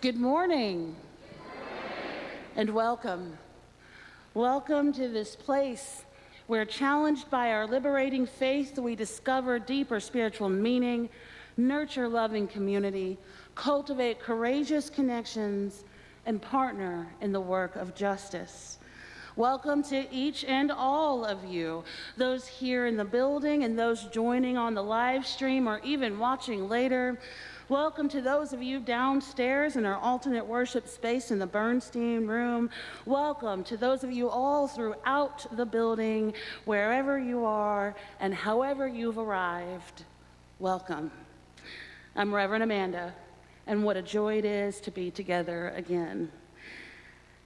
Good morning and welcome. Welcome to this place where, challenged by our liberating faith, we discover deeper spiritual meaning, nurture loving community, cultivate courageous connections, and partner in the work of justice. Welcome to each and all of you, those here in the building and those joining on the live stream or even watching later. Welcome to those of you downstairs in our alternate worship space in the Bernstein room. Welcome to those of you all throughout the building, wherever you are and however you've arrived. Welcome. I'm Reverend Amanda, and what a joy it is to be together again.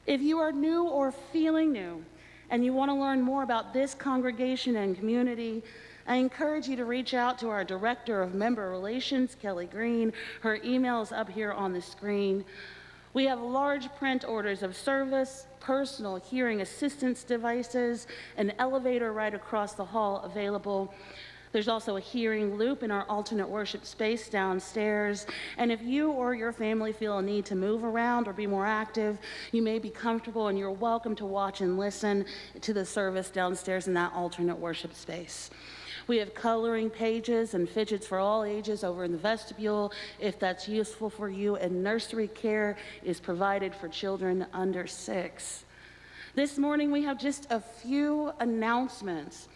If you are new or feeling new, and you want to learn more about this congregation and community, I encourage you to reach out to our Director of Member Relations, Kelly Green. Her email is up here on the screen. We have large print orders of service, personal hearing assistance devices, an elevator right across the hall available. There's also a hearing loop in our alternate worship space downstairs. And if you or your family feel a need to move around or be more active, you may be comfortable and you're welcome to watch and listen to the service downstairs in that alternate worship space. We have coloring pages and fidgets for all ages over in the vestibule, if that's useful for you, and nursery care is provided for children under 6. This morning we have just a few announcements.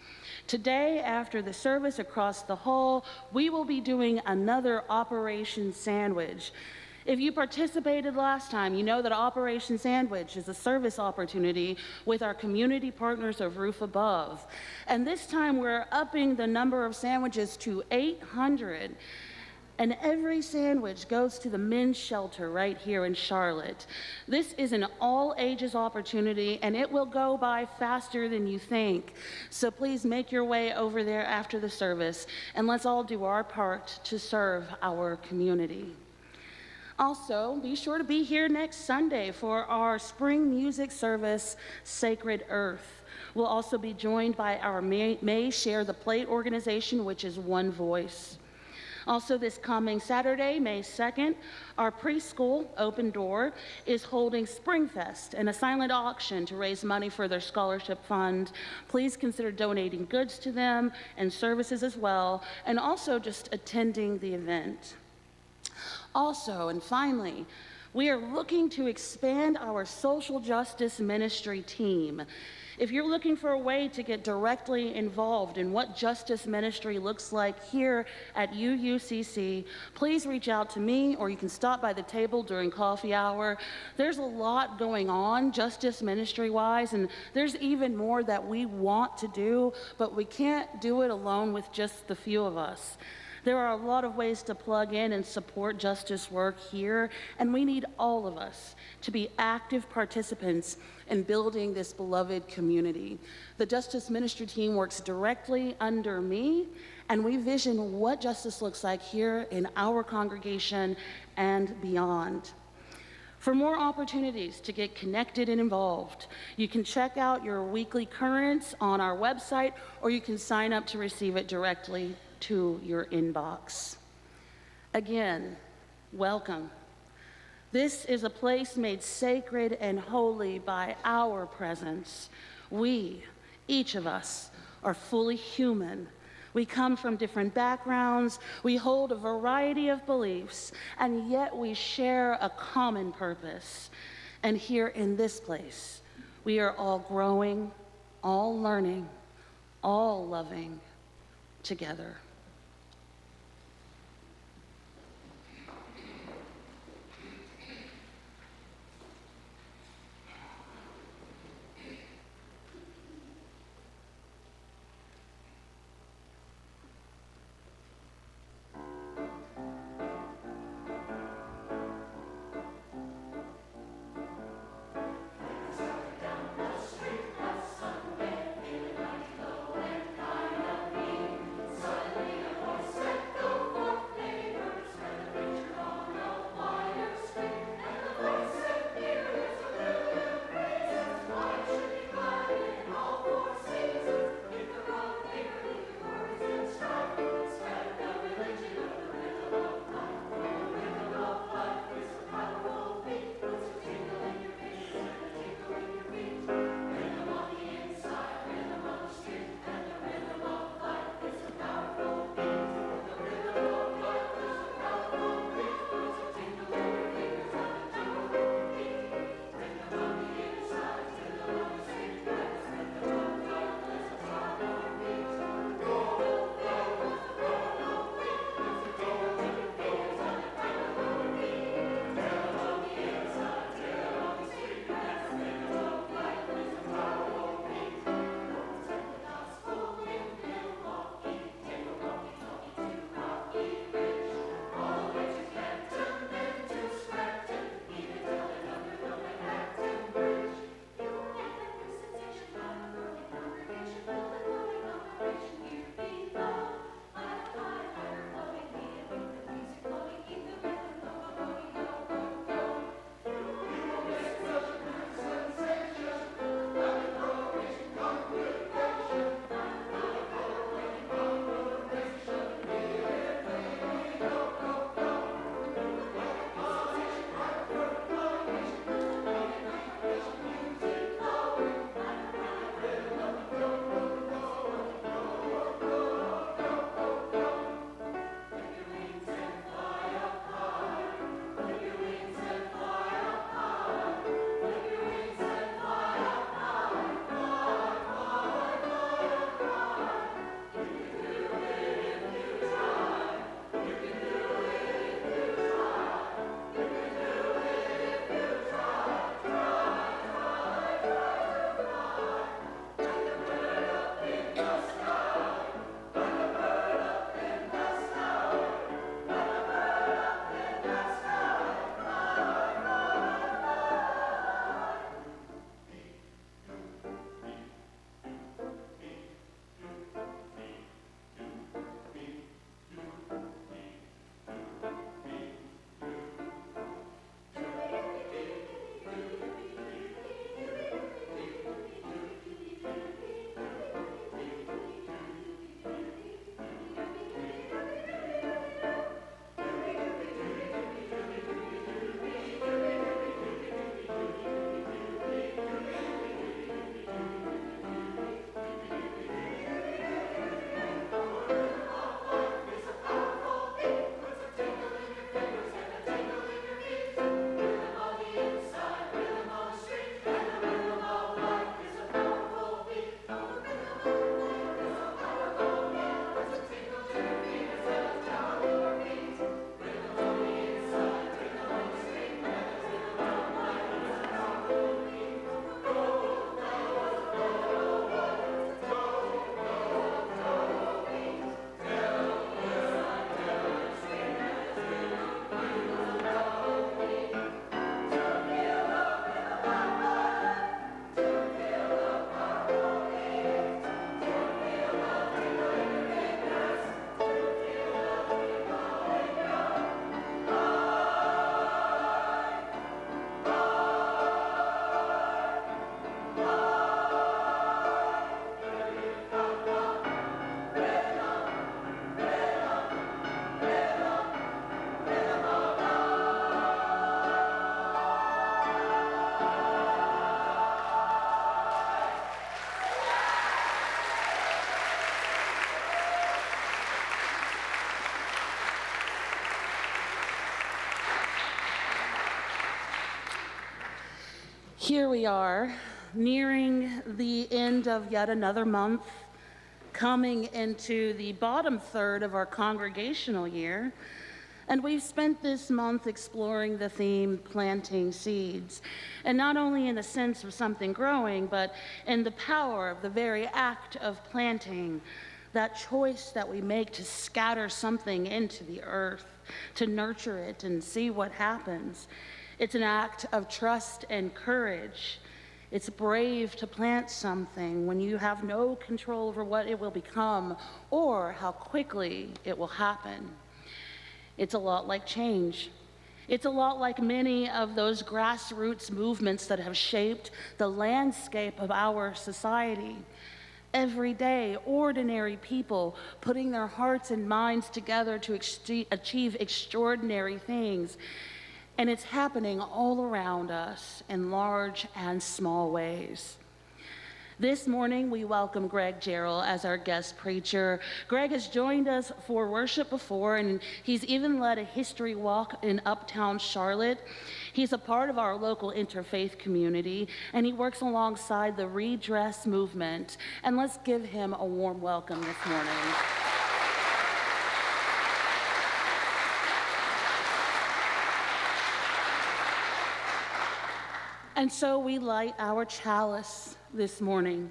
Today, after the service across the hall, we will be doing another Operation Sandwich. If you participated last time, you know that Operation Sandwich is a service opportunity with our community partners of Roof Above. And this time we're upping the number of sandwiches to 800. And every sandwich goes to the men's shelter right here in Charlotte. This is an all-ages opportunity, and it will go by faster than you think. So please make your way over there after the service, and let's all do our part to serve our community. Also, be sure to be here next Sunday for our spring music service, Sacred Earth. We'll also be joined by our May Share the Plate organization, which is One Voice. Also, this coming Saturday, May 2nd, our preschool, Open Door, is holding Springfest and a silent auction to raise money for their scholarship fund. Please consider donating goods to them and services as well, and also just attending the event. Also, and finally, we are looking to expand our social justice ministry team. If you're looking for a way to get directly involved in what justice ministry looks like here at UUCC, please reach out to me, or you can stop by the table during coffee hour. There's a lot going on justice ministry-wise, and there's even more that we want to do, but we can't do it alone with just the few of us. There are a lot of ways to plug in and support justice work here, and we need all of us to be active participants in building this beloved community. The Justice Ministry team works directly under me, and we vision what justice looks like here in our congregation and beyond. For more opportunities to get connected and involved, you can check out your weekly currents on our website, or you can sign up to receive it directly to your inbox. Again, welcome. This is a place made sacred and holy by our presence. We, each of us, are fully human. We come from different backgrounds, we hold a variety of beliefs, and yet we share a common purpose. And here in this place, we are all growing, all learning, all loving together. Sunday, like the wind, kind of me. Suddenly Here we are, nearing the end of yet another month, coming into the bottom third of our congregational year, and we've spent this month exploring the theme, planting seeds, and not only in the sense of something growing, but in the power of the very act of planting, that choice that we make to scatter something into the earth, to nurture it and see what happens. It's an act of trust and courage. It's brave to plant something when you have no control over what it will become or how quickly it will happen. It's a lot like change. It's a lot like many of those grassroots movements that have shaped the landscape of our society. Every day, ordinary people putting their hearts and minds together to achieve extraordinary things. And it's happening all around us in large and small ways. This morning, we welcome Greg Jarrell as our guest preacher. Greg has joined us for worship before, and he's even led a history walk in uptown Charlotte. He's a part of our local interfaith community, and he works alongside the Redress Movement. And let's give him a warm welcome this morning. And so we light our chalice this morning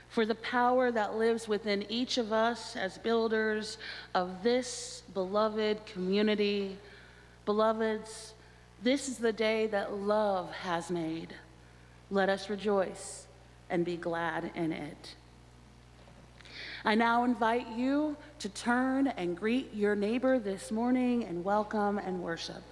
for the power that lives within each of us as builders of this beloved community. Beloveds, this is the day that love has made. Let us rejoice and be glad in it. I now invite you to turn and greet your neighbor this morning and welcome and worship.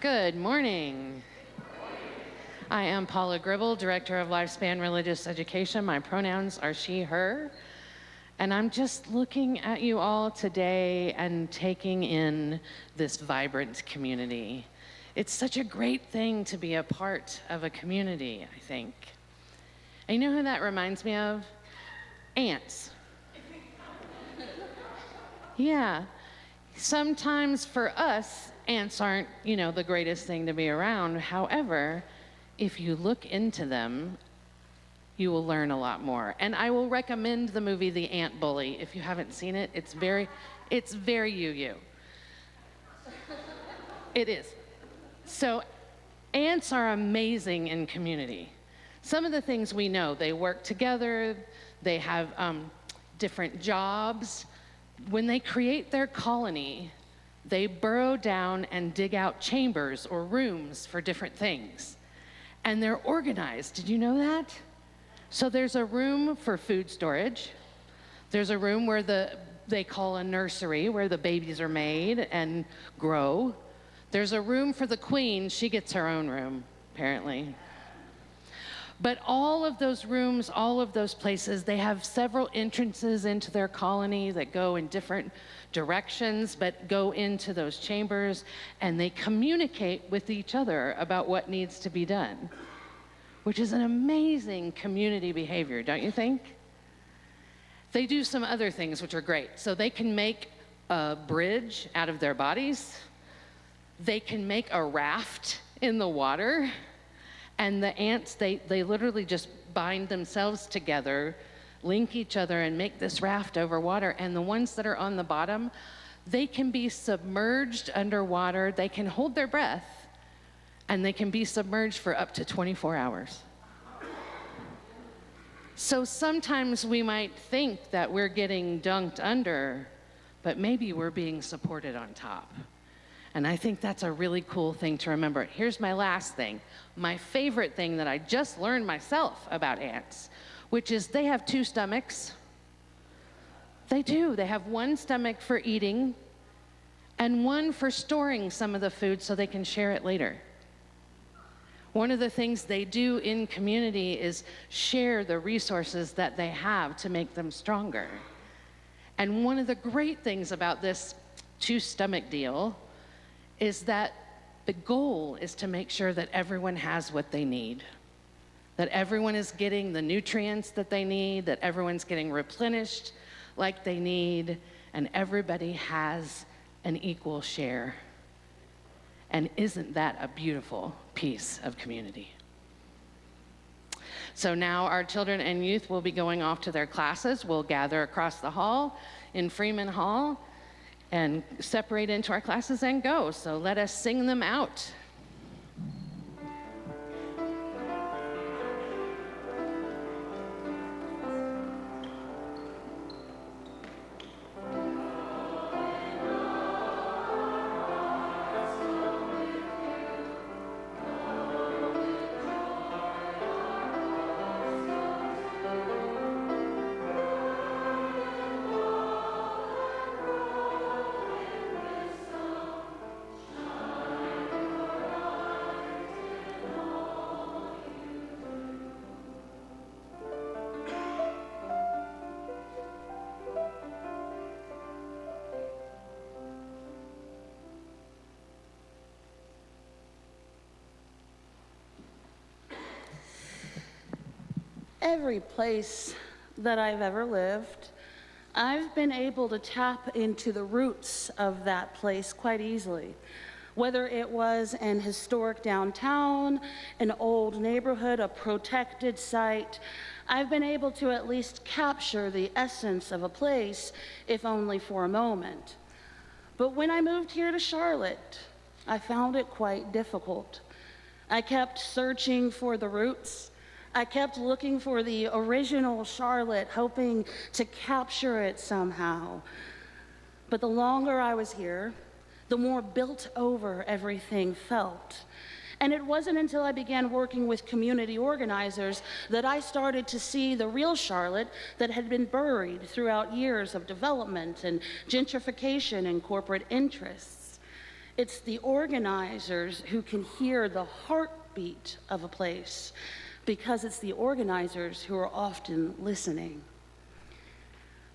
Good morning. I am Paula Gribble, Director of Lifespan Religious Education. My pronouns are she, her. And I'm just looking at you all today and taking in this vibrant community. It's such a great thing to be a part of a community, I think. And you know who that reminds me of? Ants. Yeah. Sometimes for us, ants aren't, the greatest thing to be around. However, if you look into them, you will learn a lot more. And I will recommend the movie The Ant Bully. If you haven't seen it, it's very UU. It is. So ants are amazing in community. Some of the things we know, they work together, they have different jobs. When they create their colony, they burrow down and dig out chambers or rooms for different things. And they're organized. Did you know that? So there's a room for food storage. There's a room where they call a nursery, where the babies are made and grow. There's a room for the queen. She gets her own room, apparently. But all of those rooms, all of those places, they have several entrances into their colony that go in different directions, but go into those chambers, and they communicate with each other about what needs to be done, which is an amazing community behavior, don't you think? They do some other things which are great. So they can make a bridge out of their bodies. They can make a raft in the water. And the ants, they literally just bind themselves together, link each other, and make this raft over water. And the ones that are on the bottom, they can be submerged underwater. They can hold their breath, and they can be submerged for up to 24 hours. So sometimes we might think that we're getting dunked under, but maybe we're being supported on top. And I think that's a really cool thing to remember. Here's my last thing. My favorite thing that I just learned myself about ants, which is they have 2 stomachs. They do. They have one stomach for eating and one for storing some of the food so they can share it later. One of the things they do in community is share the resources that they have to make them stronger. And one of the great things about this 2-stomach deal is that the goal is to make sure that everyone has what they need, that everyone is getting the nutrients that they need, that everyone's getting replenished like they need, and everybody has an equal share. And isn't that a beautiful piece of community? So now our children and youth will be going off to their classes. We'll gather across the hall in Freeman Hall and separate into our classes and go. So let us sing them out. Every place that I've ever lived, I've been able to tap into the roots of that place quite easily. Whether it was an historic downtown, an old neighborhood, a protected site, I've been able to at least capture the essence of a place, if only for a moment. But when I moved here to Charlotte, I found it quite difficult. I kept searching for the roots. I kept looking for the original Charlotte, hoping to capture it somehow. But the longer I was here, the more built over everything felt. And it wasn't until I began working with community organizers that I started to see the real Charlotte that had been buried throughout years of development and gentrification and corporate interests. It's the organizers who can hear the heartbeat of a place, because it's the organizers who are often listening.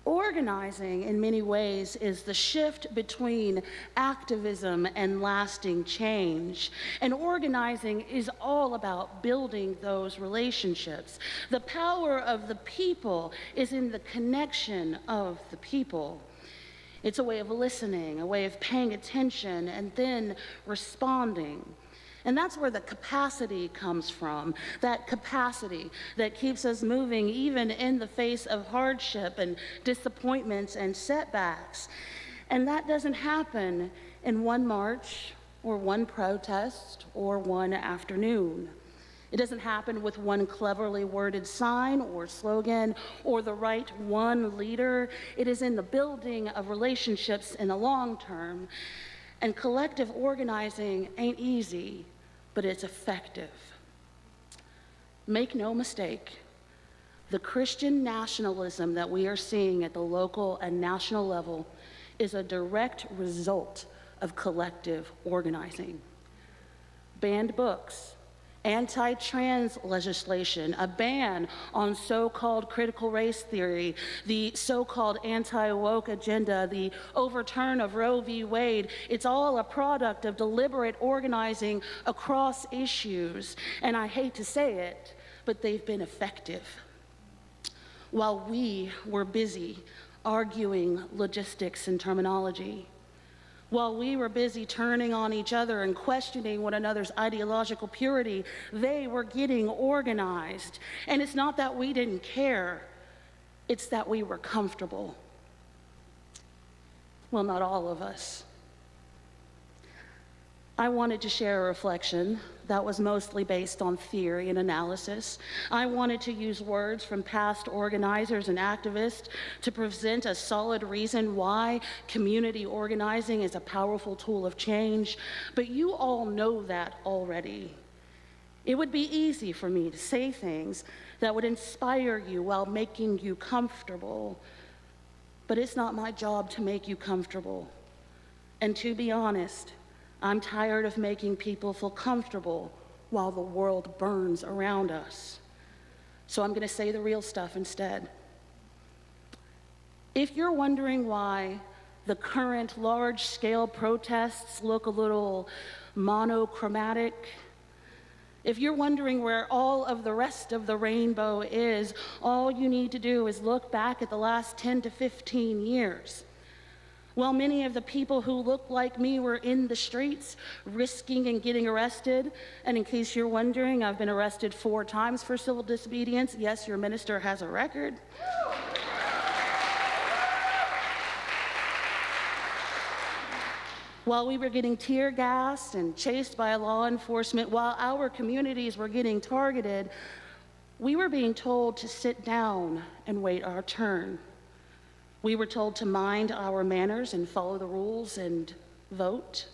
Organizing, in many ways, is the shift between activism and lasting change. And organizing is all about building those relationships. The power of the people is in the connection of the people. It's a way of listening, a way of paying attention, and then responding. And that's where the capacity comes from, that capacity that keeps us moving even in the face of hardship and disappointments and setbacks. And that doesn't happen in one march or one protest or one afternoon. It doesn't happen with one cleverly worded sign or slogan or the right one leader. It is in the building of relationships in the long term. And collective organizing ain't easy, but it's effective. Make no mistake, the Christian nationalism that we are seeing at the local and national level is a direct result of collective organizing. Banned books, anti-trans legislation, a ban on so-called critical race theory, the so-called anti-woke agenda, the overturn of Roe v. Wade, it's all a product of deliberate organizing across issues. And I hate to say it, but they've been effective. While we were busy arguing logistics and terminology, while we were busy turning on each other and questioning one another's ideological purity, they were getting organized. And it's not that we didn't care, it's that we were comfortable. Well, not all of us. I wanted to share a reflection that was mostly based on theory and analysis. I wanted to use words from past organizers and activists to present a solid reason why community organizing is a powerful tool of change, but you all know that already. It would be easy for me to say things that would inspire you while making you comfortable, but it's not my job to make you comfortable. And to be honest, I'm tired of making people feel comfortable while the world burns around us. So I'm going to say the real stuff instead. If you're wondering why the current large-scale protests look a little monochromatic, if you're wondering where all of the rest of the rainbow is, all you need to do is look back at the last 10 to 15 years. Well, many of the people who look like me were in the streets, risking and getting arrested. And in case you're wondering, I've been arrested 4 times for civil disobedience. Yes, your minister has a record. While we were getting tear gassed and chased by law enforcement, while our communities were getting targeted, we were being told to sit down and wait our turn. We were told to mind our manners and follow the rules and vote.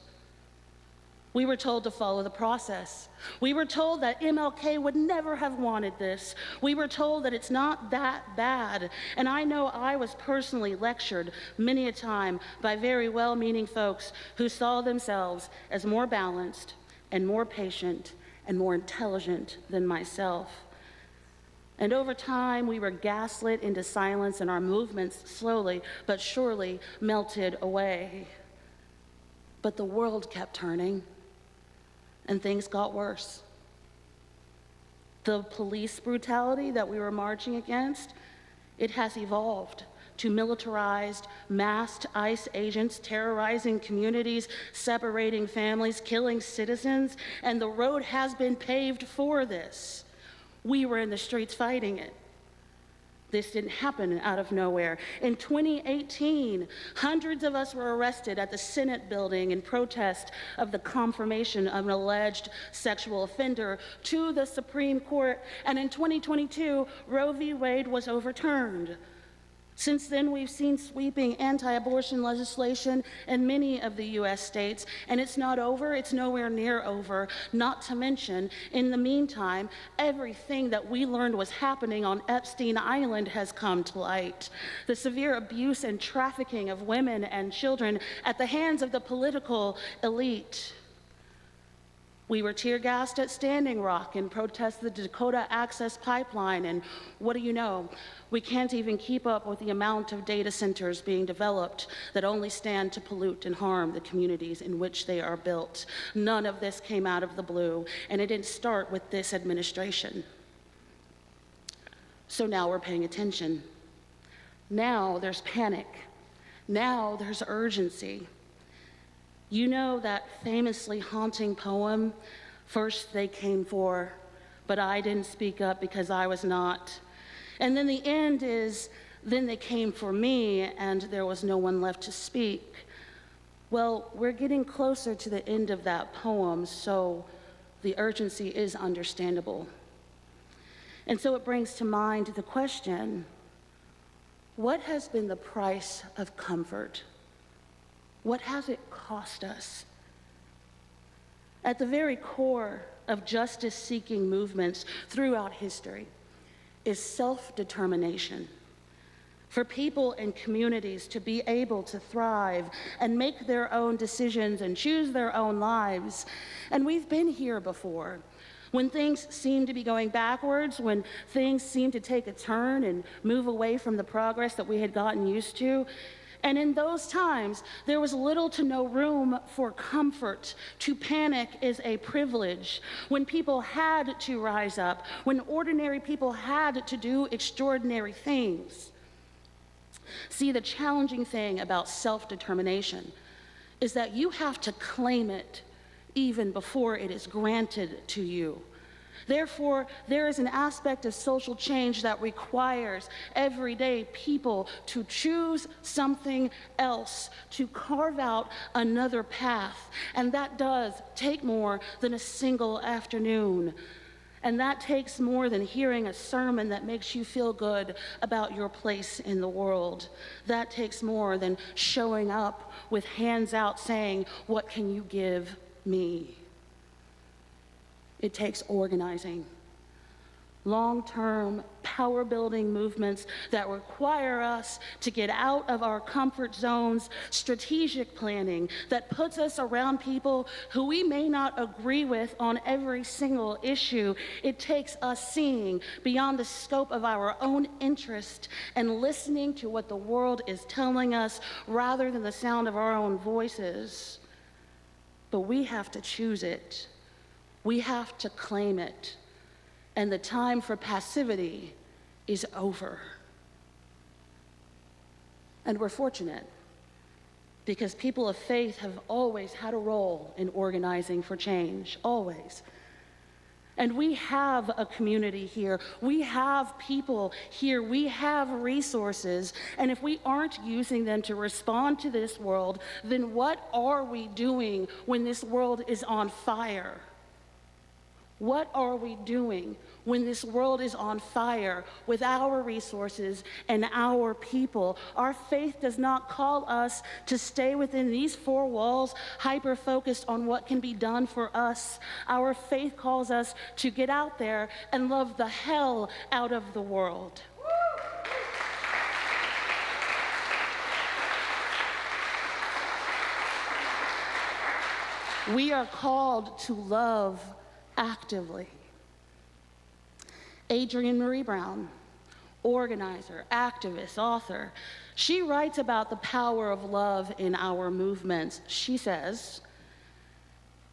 We were told to follow the process. We were told that MLK would never have wanted this. We were told that it's not that bad. And I know I was personally lectured many a time by very well-meaning folks who saw themselves as more balanced and more patient and more intelligent than myself. And over time, we were gaslit into silence, and our movements slowly but surely melted away. But the world kept turning, and things got worse. The police brutality that we were marching against, it has evolved to militarized, masked ICE agents terrorizing communities, separating families, killing citizens, and the road has been paved for this. We were in the streets fighting it. This didn't happen out of nowhere. In 2018, hundreds of us were arrested at the Senate building in protest of the confirmation of an alleged sexual offender to the Supreme Court. And in 2022, Roe v. Wade was overturned. Since then, we've seen sweeping anti-abortion legislation in many of the US states, and it's not over, it's nowhere near over, not to mention, in the meantime, everything that we learned was happening on Epstein Island has come to light. The severe abuse and trafficking of women and children at the hands of the political elite. We were tear gassed at Standing Rock in protest of the Dakota Access Pipeline, and what do you know? We can't even keep up with the amount of data centers being developed that only stand to pollute and harm the communities in which they are built. None of this came out of the blue, and it didn't start with this administration. So now we're paying attention. Now there's panic. Now there's urgency. You know that famously haunting poem, "First they came for, but I didn't speak up because I was not." And then the end is, "Then they came for me and there was no one left to speak." Well, we're getting closer to the end of that poem, so the urgency is understandable. And so it brings to mind the question, what has been the price of comfort? What has it cost us? At the very core of justice-seeking movements throughout history is self-determination. For people and communities to be able to thrive and make their own decisions and choose their own lives. And we've been here before. When things seem to be going backwards, when things seem to take a turn and move away from the progress that we had gotten used to, and in those times, there was little to no room for comfort. To panic is a privilege. When people had to rise up, when ordinary people had to do extraordinary things. See, the challenging thing about self-determination is that you have to claim it even before it is granted to you. Therefore, there is an aspect of social change that requires everyday people to choose something else, to carve out another path. And that does take more than a single afternoon. And that takes more than hearing a sermon that makes you feel good about your place in the world. That takes more than showing up with hands out saying, "What can you give me?" It takes organizing. Long-term, power-building movements that require us to get out of our comfort zones, strategic planning that puts us around people who we may not agree with on every single issue. It takes us seeing beyond the scope of our own interest and listening to what the world is telling us rather than the sound of our own voices. But we have to choose it. We have to claim it, and the time for passivity is over. And we're fortunate because people of faith have always had a role in organizing for change, always. And we have a community here. We have people here. We have resources. And if we aren't using them to respond to this world, then what are we doing when this world is on fire? What are we doing when this world is on fire with our resources and our people? Our faith does not call us to stay within these four walls, hyper-focused on what can be done for us. Our faith calls us to get out there and love the hell out of the world. We are called to love actively. Adrienne Marie Brown, organizer, activist, author, she writes about the power of love in our movements. She says,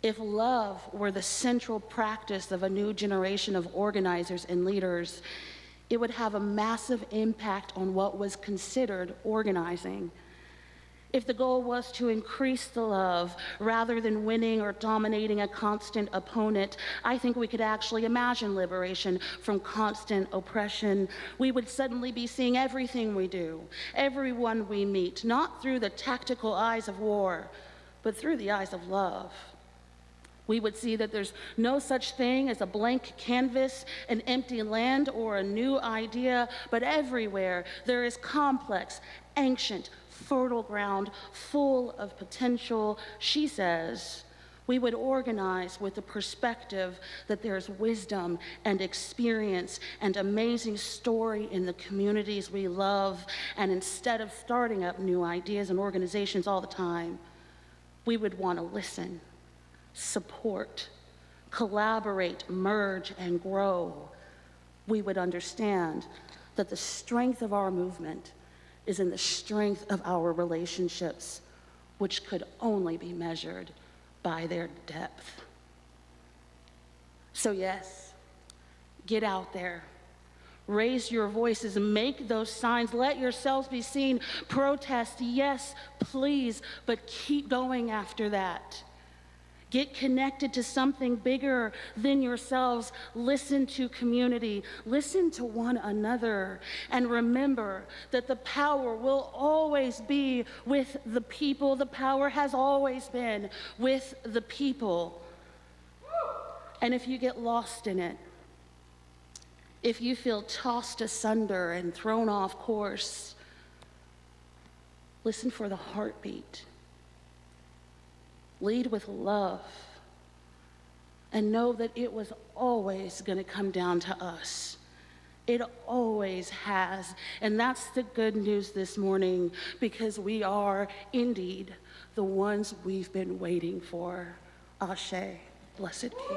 if love were the central practice of a new generation of organizers and leaders, it would have a massive impact on what was considered organizing. If the goal was to increase the love rather than winning or dominating a constant opponent, I think we could actually imagine liberation from constant oppression. We would suddenly be seeing everything we do, everyone we meet, not through the tactical eyes of war, but through the eyes of love. We would see that there's no such thing as a blank canvas, an empty land, or a new idea, but everywhere there is complex, ancient, fertile ground full of potential. She says, we would organize with the perspective that there's wisdom and experience and amazing story in the communities we love, and instead of starting up new ideas and organizations all the time, we would want to listen, support, collaborate, merge, and grow. We would understand that the strength of our movement is in the strength of our relationships, which could only be measured by their depth. So yes, get out there. Raise your voices, make those signs, let yourselves be seen. Protest, yes, please, but keep going after that. Get connected to something bigger than yourselves. Listen to community. Listen to one another. And remember that the power will always be with the people. The power has always been with the people. And if you get lost in it, if you feel tossed asunder and thrown off course, listen for the heartbeat. Lead with love, and know that it was always going to come down to us. It always has, and that's the good news this morning, because we are indeed the ones we've been waiting for. Ashe, blessed be.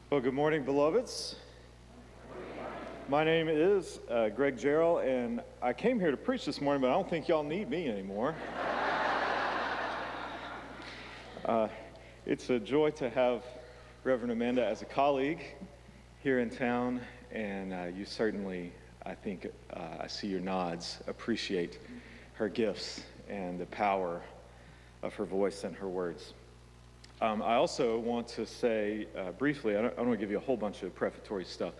Well, good morning, beloveds. My name is Greg Jarrell, and I came here to preach this morning, but I don't think y'all need me anymore. It's a joy to have Reverend Amanda as a colleague here in town, and you certainly, I think, I see your nods, appreciate her gifts and the power of her voice and her words. I also want to say briefly, I don't want to give you a whole bunch of prefatory stuff,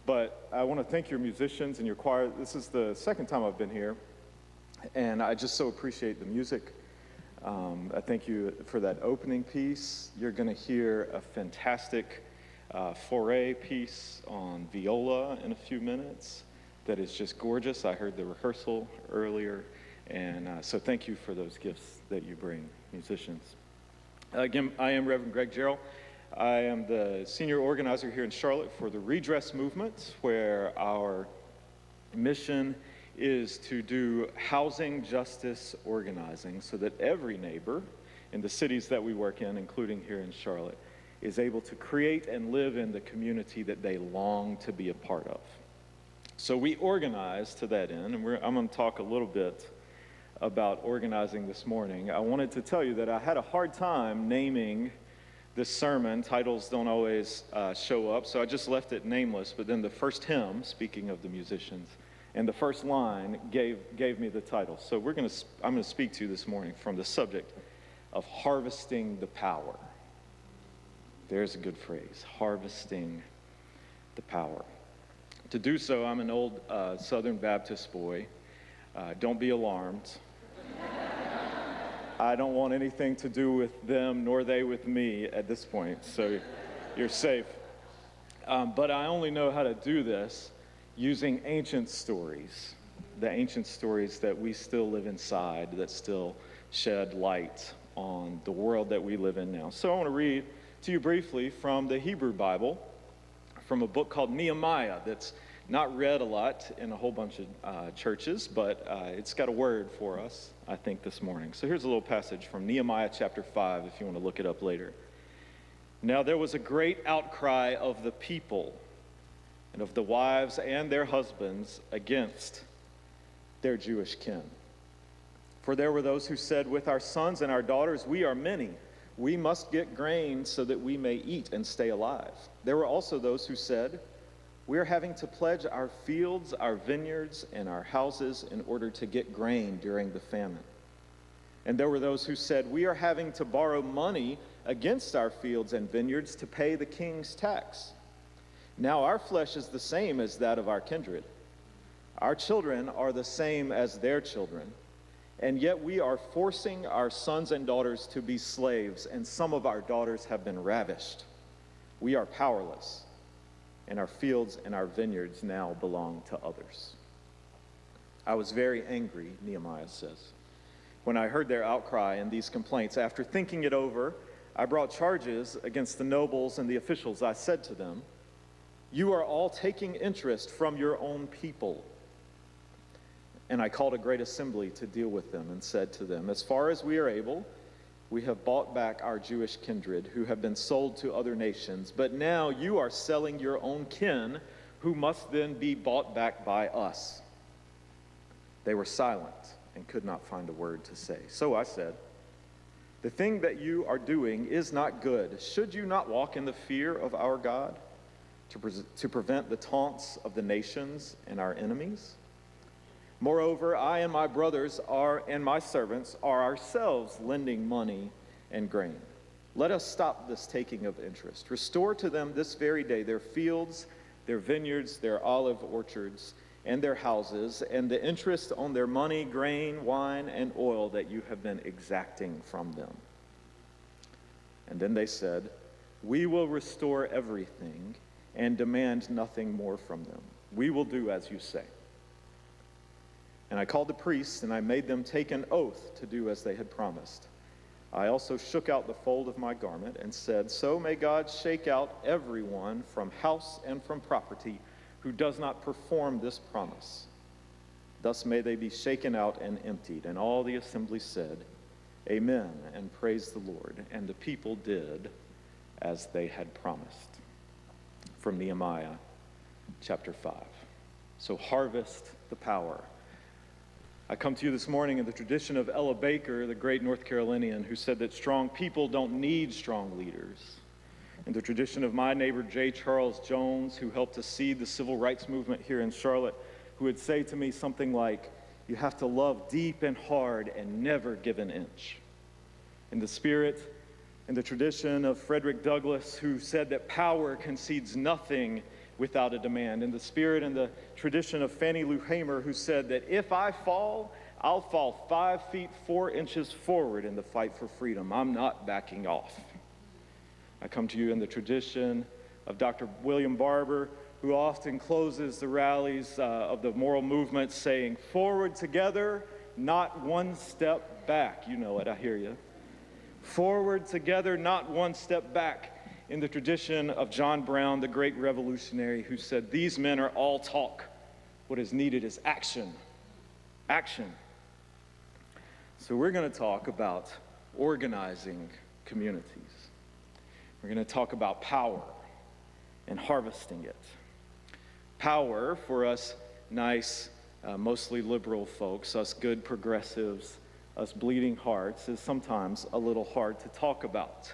but I want to thank your musicians and your choir. This is the second time I've been here, and I just so appreciate the music. I thank you for that opening piece. You're going to hear a fantastic foray piece on viola in a few minutes that is just gorgeous. I heard the rehearsal earlier, and so thank you for those gifts that you bring, musicians. Again, I am Reverend Greg Jarrell. I am the senior organizer here in Charlotte for the Redress Movement, where our mission is to do housing justice organizing so that every neighbor in the cities that we work in, including here in Charlotte, is able to create and live in the community that they long to be a part of. So we organize to that end, and I'm going to talk a little bit about organizing this morning. I wanted to tell you that I had a hard time naming this sermon. Titles don't always show up, so I just left it nameless. But then the first hymn, speaking of the musicians, and the first line gave me the title. So I'm going to speak to you this morning from the subject of harvesting the power. There's a good phrase, harvesting the power. To do so, I'm an old Southern Baptist boy. Don't be alarmed. I don't want anything to do with them, nor they with me at this point, so you're safe. But I only know how to do this using ancient stories, the ancient stories that we still live inside, that still shed light on the world that we live in now. So I want to read to you briefly from the Hebrew Bible, from a book called Nehemiah that's not read a lot in a whole bunch of churches, but it's got a word for us, I think, this morning. So here's a little passage from Nehemiah chapter 5, if you want to look it up later. Now there was a great outcry of the people and of the wives and their husbands against their Jewish kin. For there were those who said, with our sons and our daughters, we are many. We must get grain so that we may eat and stay alive. There were also those who said, we are having to pledge our fields, our vineyards, and our houses in order to get grain during the famine. And there were those who said, we are having to borrow money against our fields and vineyards to pay the king's tax. Now our flesh is the same as that of our kindred. Our children are the same as their children. And yet we are forcing our sons and daughters to be slaves, and some of our daughters have been ravished. We are powerless, and our fields and our vineyards now belong to others. I was very angry, Nehemiah says, when I heard their outcry and these complaints. After thinking it over, I brought charges against the nobles and the officials. I said to them, you are all taking interest from your own people. And I called a great assembly to deal with them and said to them, as far as we are able, we have bought back our Jewish kindred who have been sold to other nations, but now you are selling your own kin who must then be bought back by us. They were silent and could not find a word to say. So I said, the thing that you are doing is not good. Should you not walk in the fear of our God to prevent the taunts of the nations and our enemies? Moreover, I and my brothers and my servants are ourselves lending money and grain. Let us stop this taking of interest. Restore to them this very day their fields, their vineyards, their olive orchards, and their houses, and the interest on their money, grain, wine, and oil that you have been exacting from them. And then they said, we will restore everything and demand nothing more from them. We will do as you say. And I called the priests, and I made them take an oath to do as they had promised. I also shook out the fold of my garment and said, so may God shake out everyone from house and from property who does not perform this promise. Thus may they be shaken out and emptied. And all the assembly said, amen, and praised the Lord. And the people did as they had promised. from Nehemiah chapter 5. So harvest the power. I come to you this morning in the tradition of Ella Baker, the great North Carolinian, who said that strong people don't need strong leaders. In the tradition of my neighbor J. Charles Jones, who helped to seed the civil rights movement here in Charlotte, who would say to me something like, "You have to love deep and hard and never give an inch." In the spirit and the tradition of Frederick Douglass, who said that power concedes nothing without a demand. In the spirit and the tradition of Fannie Lou Hamer, who said that if I fall, I'll fall 5 feet 4 inches forward in the fight for freedom. I'm not backing off. I come to you in the tradition of Dr. William Barber, who often closes the rallies of the moral movement saying, "Forward together, not one step back." You know it, I hear you. Forward together, not one step back. In the tradition of John Brown, the great revolutionary, who said, "These men are all talk. What is needed is action. Action." So we're going to talk about organizing communities. We're going to talk about power and harvesting it. Power, for us nice, mostly liberal folks, us good progressives, us bleeding hearts, is sometimes a little hard to talk about.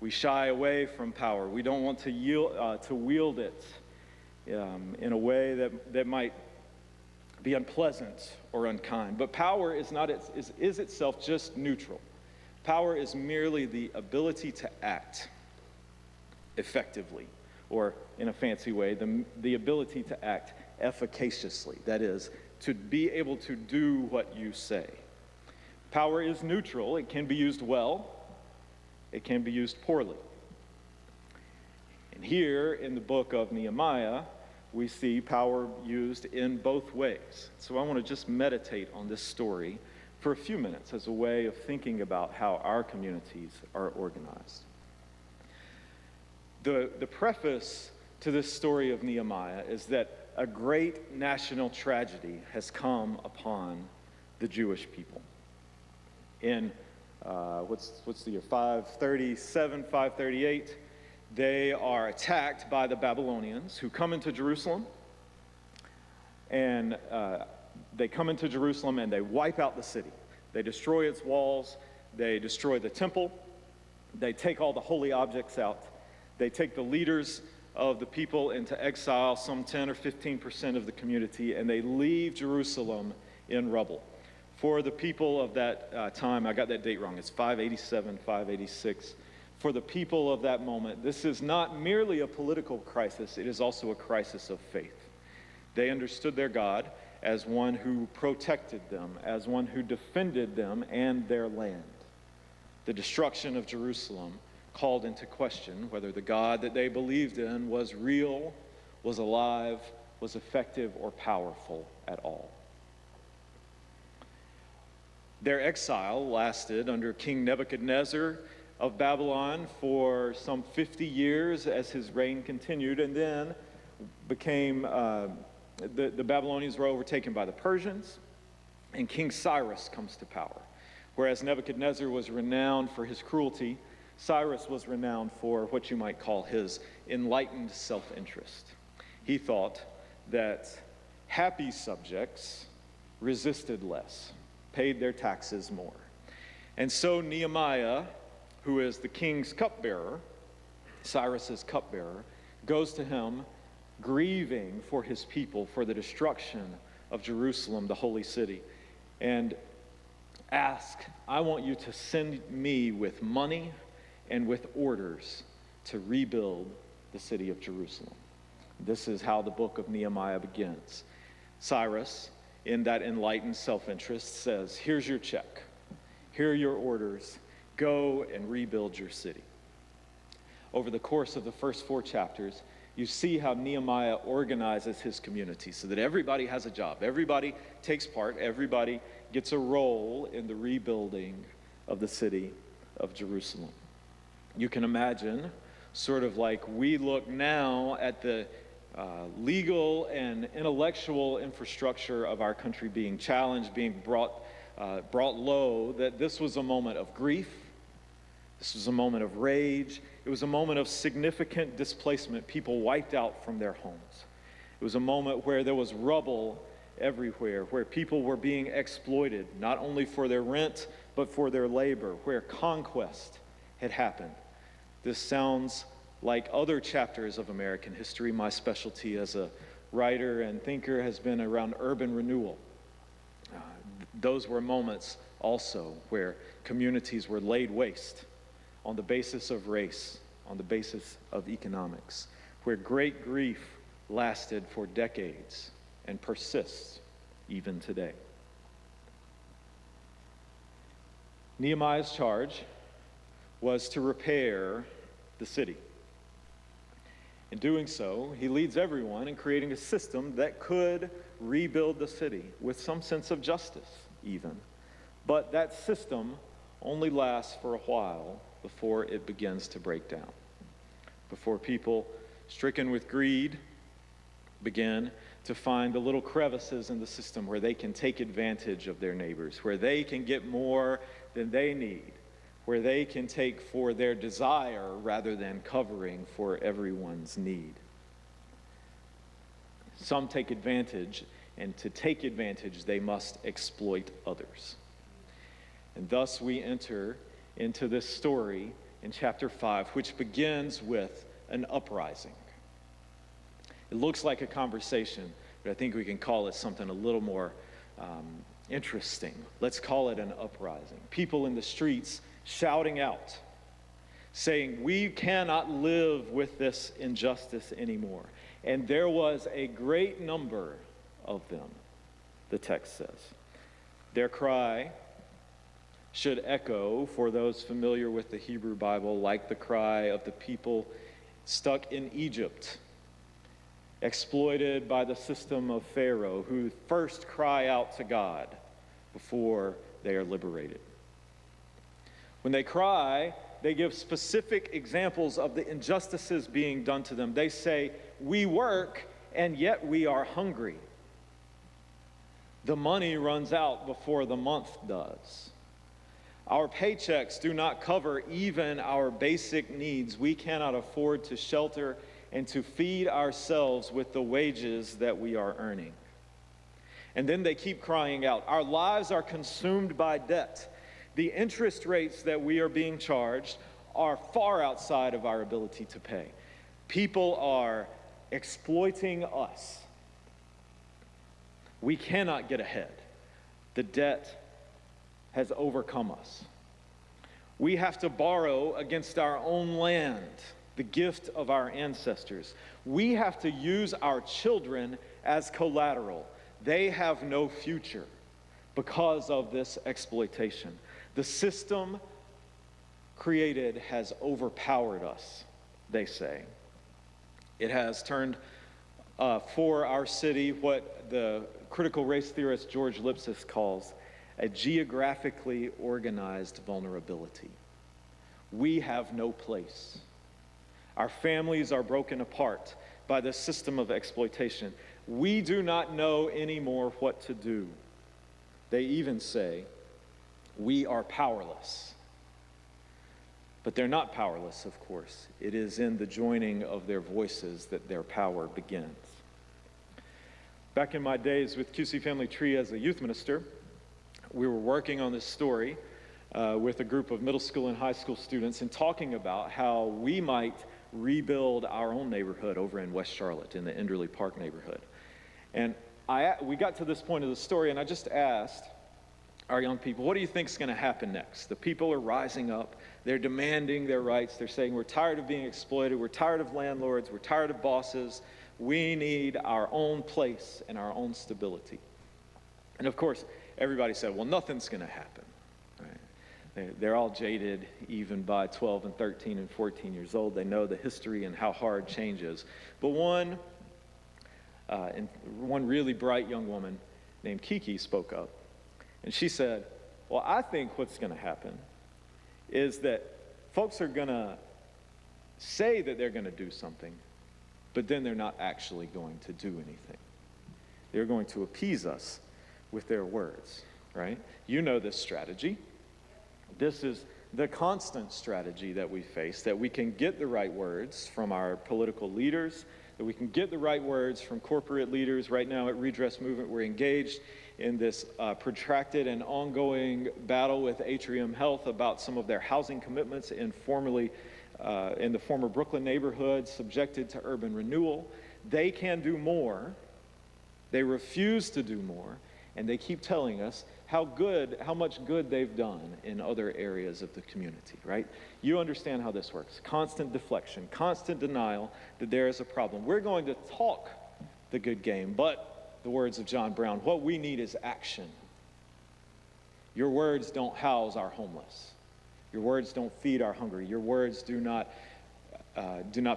We shy away from power. We don't want to wield it in a way that might be unpleasant or unkind. But power is itself just neutral. Power is merely the ability to act effectively, or in a fancy way, the ability to act efficaciously. That is, to be able to do what you say. Power is neutral. It can be used well. It can be used poorly. And here in the book of Nehemiah, we see power used in both ways. So I want to just meditate on this story for a few minutes as a way of thinking about how our communities are organized. The preface to this story of Nehemiah is that a great national tragedy has come upon the Jewish people. In what's the year, 537, 538, they are attacked by the Babylonians, who come into Jerusalem, and they come into Jerusalem and they wipe out the city. They destroy its walls, they destroy the temple, they take all the holy objects out, they take the leaders of the people into exile, some 10 or 15% of the community, and they leave Jerusalem in rubble. For the people of that time, I got that date wrong, it's 587, 586. For the people of that moment, this is not merely a political crisis, it is also a crisis of faith. They understood their God as one who protected them, as one who defended them and their land. The destruction of Jerusalem called into question whether the God that they believed in was real, was alive, was effective, or powerful at all. Their exile lasted under King Nebuchadnezzar of Babylon for some 50 years as his reign continued, and then became, the Babylonians were overtaken by the Persians, and King Cyrus comes to power. Whereas Nebuchadnezzar was renowned for his cruelty, Cyrus was renowned for what you might call his enlightened self-interest. He thought that happy subjects resisted less, paid their taxes more. And so Nehemiah, who is the king's cupbearer, Cyrus's cupbearer, goes to him grieving for his people, for the destruction of Jerusalem, the holy city, and ask, "I want you to send me with money and with orders to rebuild the city of Jerusalem." This is how the book of Nehemiah begins. Cyrus, in that enlightened self-interest, says, "Here's your check. Here are your orders. Go and rebuild your city." Over the course of the first 4 chapters, you see how Nehemiah organizes his community so that everybody has a job. Everybody takes part. Everybody gets a role in the rebuilding of the city of Jerusalem. You can imagine, sort of like we look now at the legal and intellectual infrastructure of our country being challenged, being brought low, that this was a moment of grief. This was a moment of rage. It was a moment of significant displacement, people wiped out from their homes. It was a moment where there was rubble everywhere, where people were being exploited, not only for their rent, but for their labor, where conquest had happened. This sounds like other chapters of American history. My specialty as a writer and thinker has been around urban renewal. Those were moments also where communities were laid waste on the basis of race, on the basis of economics, where great grief lasted for decades and persists even today. Nehemiah's charge was to repair the city. In doing so, he leads everyone in creating a system that could rebuild the city with some sense of justice, even. But that system only lasts for a while before it begins to break down, before people stricken with greed begin to find the little crevices in the system where they can take advantage of their neighbors, where they can get more than they need, where they can take for their desire rather than covering for everyone's need. Some take advantage, and to take advantage, they must exploit others. And thus we enter into this story in chapter 5, which begins with an uprising. It looks like a conversation, but I think we can call it something a little more interesting. Let's call it an uprising. People in the streets shouting out, saying, "We cannot live with this injustice anymore." And there was a great number of them, the text says. Their cry should echo, for those familiar with the Hebrew Bible, like the cry of the people stuck in Egypt, exploited by the system of Pharaoh, who first cry out to God before they are liberated. When they cry, they give specific examples of the injustices being done to them. They say, "We work, and yet we are hungry. The money runs out before the month does. Our paychecks do not cover even our basic needs. We cannot afford to shelter and to feed ourselves with the wages that we are earning." And then they keep crying out, "Our lives are consumed by debt. The interest rates that we are being charged are far outside of our ability to pay. People are exploiting us. We cannot get ahead. The debt has overcome us. We have to borrow against our own land, the gift of our ancestors. We have to use our children as collateral. They have no future because of this exploitation. The system created has overpowered us," they say. It has turned for our city what the critical race theorist George Lipsis calls a geographically organized vulnerability. We have no place. Our families are broken apart by the system of exploitation. We do not know anymore what to do. They even say, "We are powerless." But they're not powerless, of course. It is in the joining of their voices that their power begins. Back in my days with QC Family Tree as a youth minister, we were working on this story with a group of middle school and high school students and talking about how we might rebuild our own neighborhood over in West Charlotte, in the Enderley Park neighborhood. And we got to this point of the story, and I just asked our young people, "What do you think is going to happen next?" The people are rising up. They're demanding their rights. They're saying, "We're tired of being exploited. We're tired of landlords. We're tired of bosses. We need our own place and our own stability." And of course, everybody said, "Well, nothing's going to happen." Right? They're all jaded, even by 12 and 13 and 14 years old. They know the history and how hard change is. But one really bright young woman named Kiki spoke up. And she said, "Well, I think what's going to happen is that folks are going to say that they're going to do something, but then they're not actually going to do anything. They're going to appease us with their words," right? You know this strategy. This is the constant strategy that we face, that we can get the right words from our political leaders, that we can get the right words from corporate leaders. Right now at Redress Movement, we're engaged in this protracted and ongoing battle with Atrium Health about some of their housing commitments in the former Brooklyn neighborhoods subjected to urban renewal. They can do more. They refuse to do more, and they keep telling us how much good they've done in other areas of the community, right? You understand how this works. Constant deflection, constant denial that there is a problem. We're going to talk the good game, but the words of John Brown, what we need is action. Your words don't house our homeless. Your words don't feed our hungry. Your words do not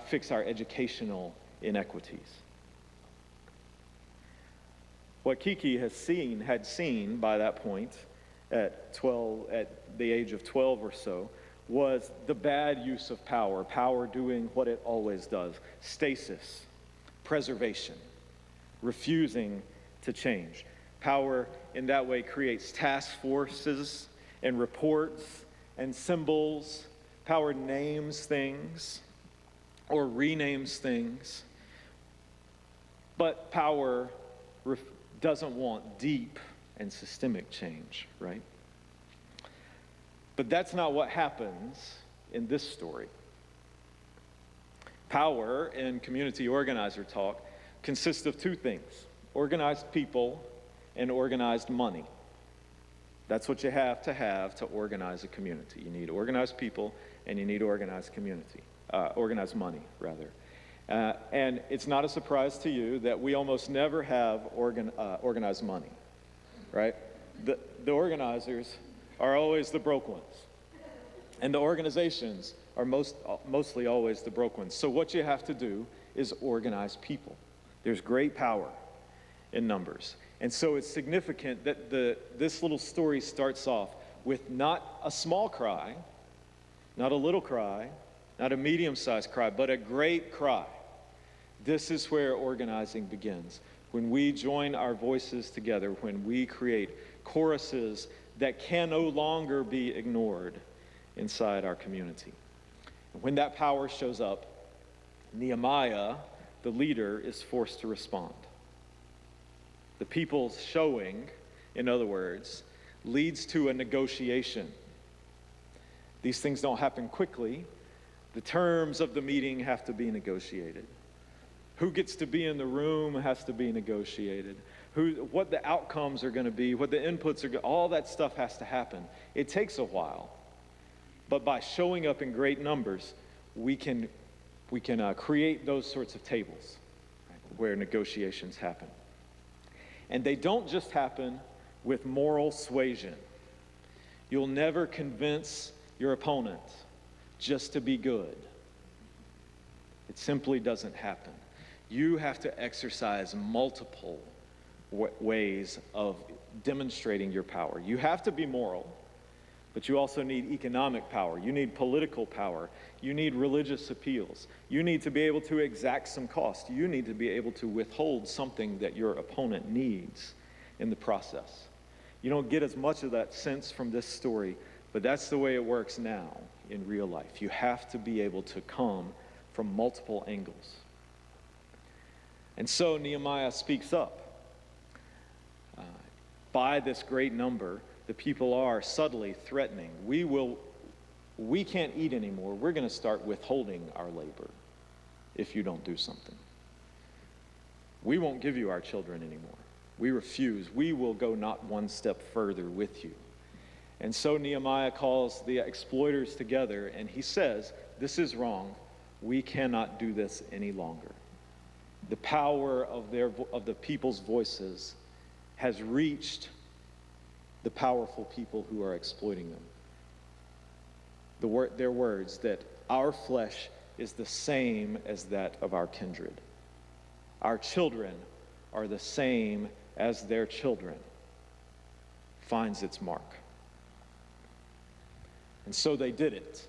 fix our educational inequities. What Kiki had seen by that point at the age of 12 or so, was the bad use of power doing what it always does: stasis, preservation, refusing to change. Power in that way creates task forces and reports and symbols. Power names things or renames things. But power doesn't want deep and systemic change, right? But that's not what happens in this story. Power in community organizer talk consists of two things: organized people and organized money. That's what you have to organize a community. You need organized people and you need organized money, rather. And it's not a surprise to you that we almost never have organized money, right? The organizers are always the broke ones, and the organizations are mostly always the broke ones. So what you have to do is organize people. There's great power in numbers. And so it's significant that this little story starts off with not a small cry, not a little cry, not a medium-sized cry, but a great cry. This is where organizing begins. When we join our voices together, when we create choruses that can no longer be ignored inside our community. And when that power shows up, Nehemiah, the leader, is forced to respond. The people's showing, in other words, leads to a negotiation. These things don't happen quickly. The terms of the meeting have to be negotiated. Who gets to be in the room has to be negotiated. What the outcomes are going to be, what the inputs are, all that stuff has to happen. It takes a while. But by showing up in great numbers, we can create those sorts of tables, right, where negotiations happen. And they don't just happen with moral suasion. You'll never convince your opponent just to be good. It simply doesn't happen. You have to exercise multiple ways of demonstrating your power. You have to be moral, but you also need economic power. You need political power. You need religious appeals. You need to be able to exact some cost. You need to be able to withhold something that your opponent needs in the process. You don't get as much of that sense from this story, but that's the way it works now in real life. You have to be able to come from multiple angles. And so Nehemiah speaks up. By this great number, the people are subtly threatening. We can't eat anymore. We're going to start withholding our labor if you don't do something. We won't give you our children anymore. We refuse. We will go not one step further with you. And so Nehemiah calls the exploiters together, and he says, this is wrong. We cannot do this any longer. The power of the people's voices has reached the powerful people who are exploiting them. Their words that our flesh is the same as that of our kindred. Our children are the same as their children, finds its mark. And so they did it.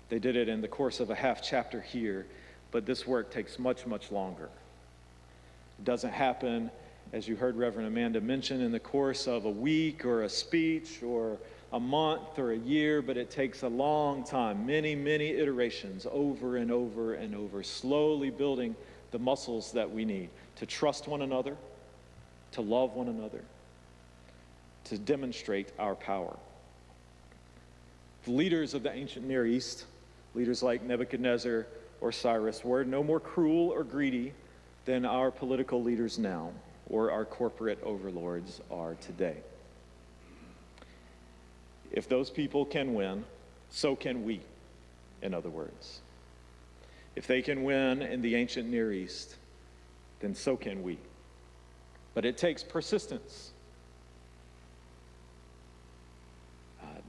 They did it in the course of a half chapter here, but this work takes much, much longer. It doesn't happen, as you heard Reverend Amanda mention, in the course of a week or a speech or a month or a year, but it takes a long time, many, many iterations over and over and over, slowly building the muscles that we need to trust one another, to love one another, to demonstrate our power. The leaders of the ancient Near East, leaders like Nebuchadnezzar or Cyrus, were no more cruel or greedy than our political leaders now, or our corporate overlords are today. If those people can win, so can we, in other words. If they can win in the ancient Near East, then so can we. But it takes persistence.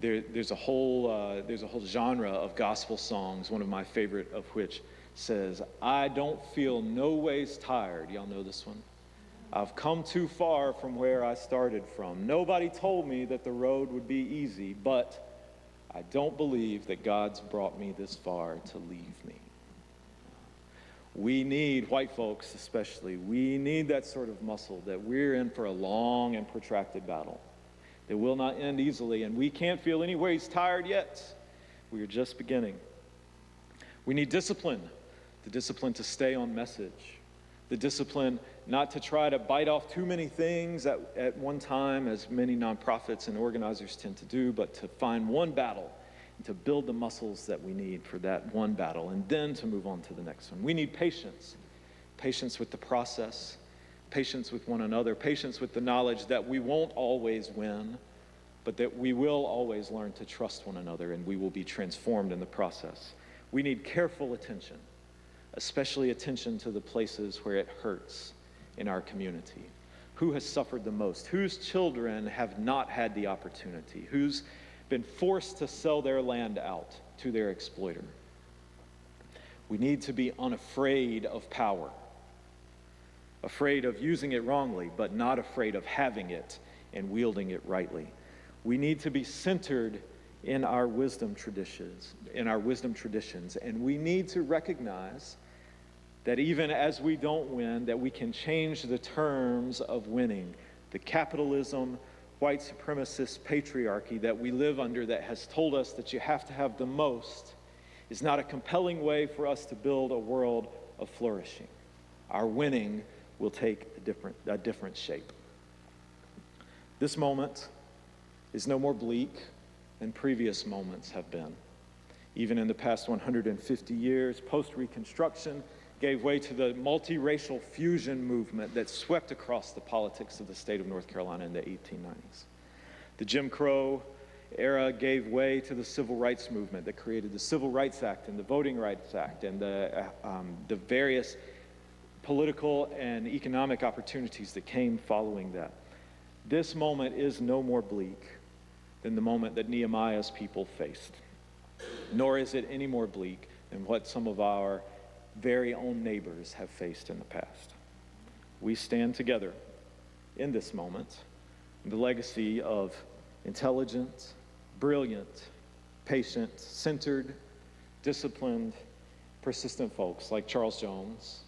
There's a whole genre of gospel songs, one of my favorite of which says, "I don't feel no ways tired." Y'all know this one? "I've come too far from where I started from. Nobody told me that the road would be easy, but I don't believe that God's brought me this far to leave me." We need, white folks especially, we need that sort of muscle, that we're in for a long and protracted battle that will not end easily, and we can't feel any ways tired yet. We are just beginning. We need discipline, the discipline to stay on message, the discipline not to try to bite off too many things at one time, as many nonprofits and organizers tend to do, but to find one battle and to build the muscles that we need for that one battle, and then to move on to the next one. We need patience, patience with the process, patience with one another, patience with the knowledge that we won't always win, but that we will always learn to trust one another, and we will be transformed in the process. We need careful attention, especially attention to the places where it hurts in our community. Who has suffered the most? Whose children have not had the opportunity? Who's been forced to sell their land out to their exploiter? We need to be unafraid of power, afraid of using it wrongly, but not afraid of having it and wielding it rightly. We need to be centered in our wisdom traditions, and we need to recognize that even as we don't win, that we can change the terms of winning. The capitalism, white supremacist patriarchy that we live under, that has told us that you have to have the most, is not a compelling way for us to build a world of flourishing. Our winning will take a different shape. This moment is no more bleak than previous moments have been. Even in the past 150 years, post-Reconstruction gave way to the multiracial fusion movement that swept across the politics of the state of North Carolina in the 1890s. The Jim Crow era gave way to the civil rights movement that created the Civil Rights Act and the Voting Rights Act and the various political and economic opportunities that came following that. This moment is no more bleak than the moment that Nehemiah's people faced, nor is it any more bleak than what some of our very own neighbors have faced in the past. We stand together in this moment, in the legacy of intelligent, brilliant, patient, centered, disciplined, persistent folks like Charles Jones.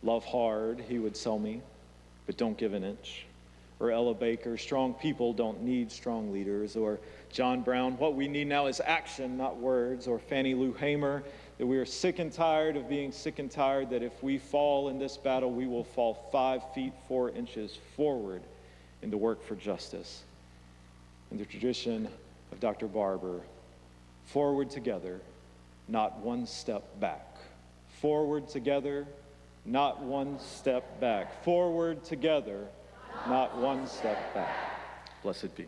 Love hard, he would sell me, but don't give an inch. Or Ella Baker, strong people don't need strong leaders. Or John Brown, what we need now is action, not words. Or Fannie Lou Hamer, that we are sick and tired of being sick and tired, that if we fall in this battle, we will fall 5 feet 4 inches forward in the work for justice. In the tradition of Dr. Barber, forward together, not one step back. Forward together, not one step back. Forward together, not one step back. Blessed be.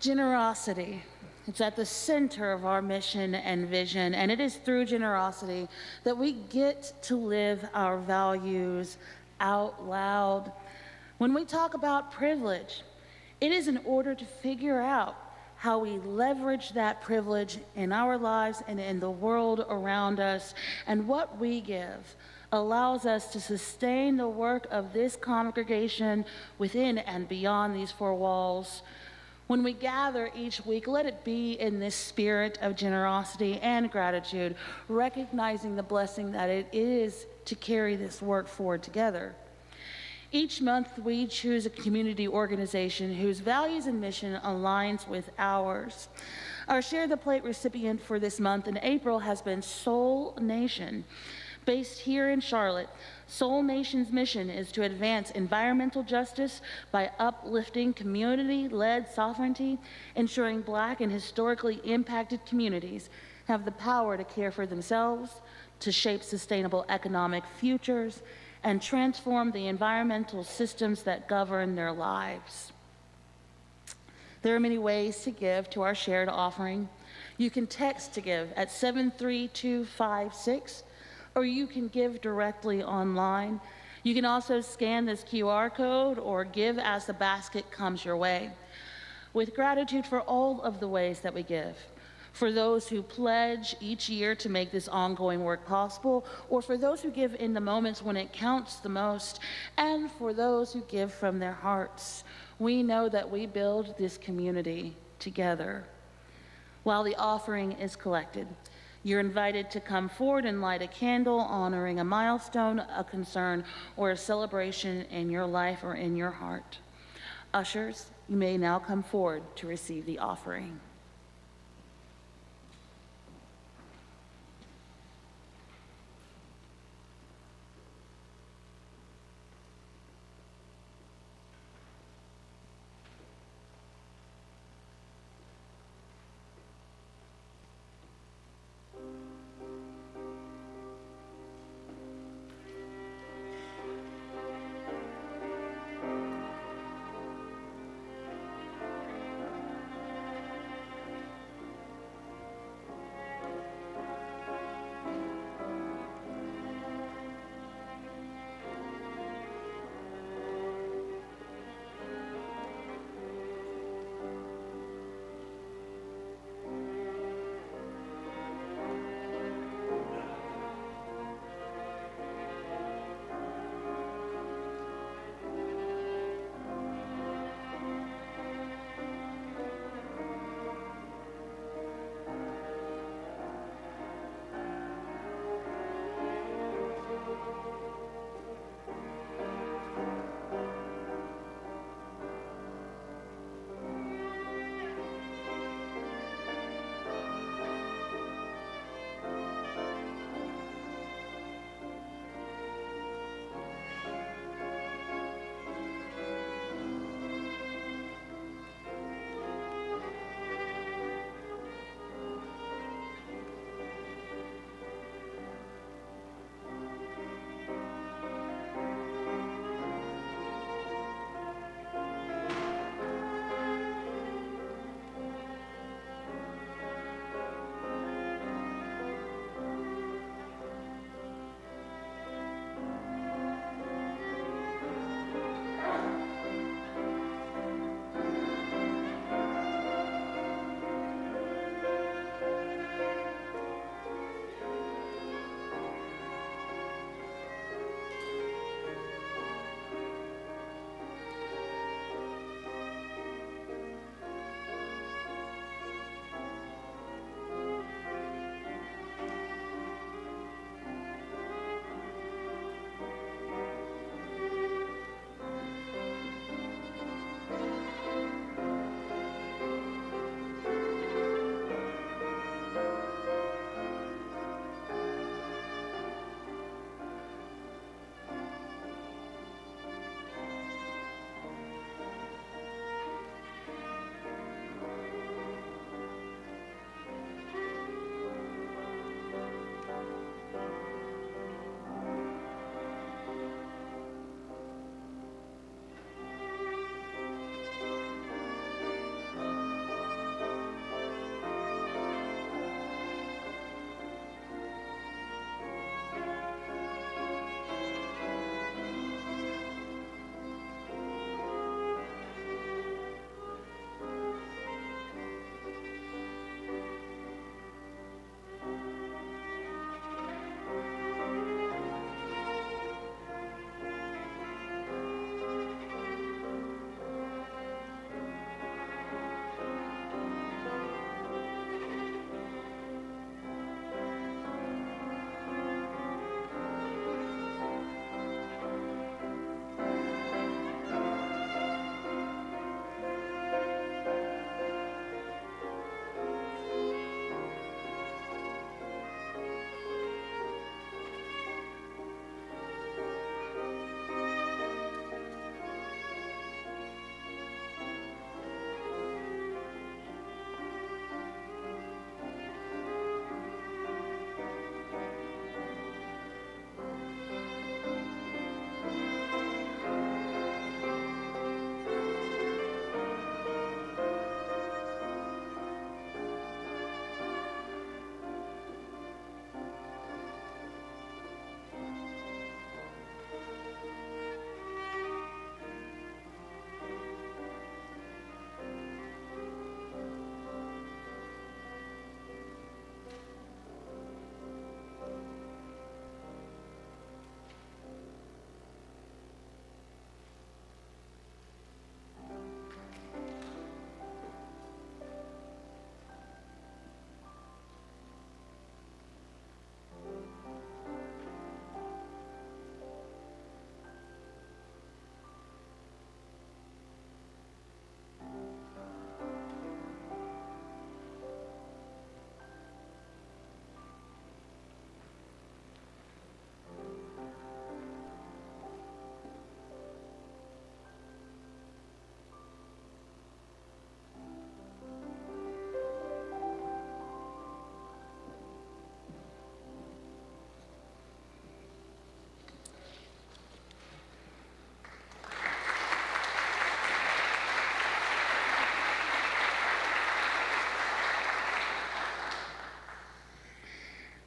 Generosity. It's at the center of our mission and vision, and it is through generosity that we get to live our values out loud. When we talk about privilege, it is in order to figure out how we leverage that privilege in our lives and in the world around us, and what we give allows us to sustain the work of this congregation within and beyond these four walls. When we gather each week, let it be in this spirit of generosity and gratitude, recognizing the blessing that it is to carry this work forward together. Each month, we choose a community organization whose values and mission aligns with ours. Our Share the Plate recipient for this month in April has been Soul Nation. Based here in Charlotte, Soul Nation's mission is to advance environmental justice by uplifting community-led sovereignty, ensuring Black and historically impacted communities have the power to care for themselves, to shape sustainable economic futures, and transform the environmental systems that govern their lives. There are many ways to give to our shared offering. You can text to give at 73256, or you can give directly online. You can also scan this QR code or give as the basket comes your way. With gratitude for all of the ways that we give, for those who pledge each year to make this ongoing work possible, or for those who give in the moments when it counts the most, and for those who give from their hearts. We know that we build this community together. While the offering is collected, you're invited to come forward and light a candle honoring a milestone, a concern, or a celebration in your life or in your heart. Ushers, you may now come forward to receive the offering.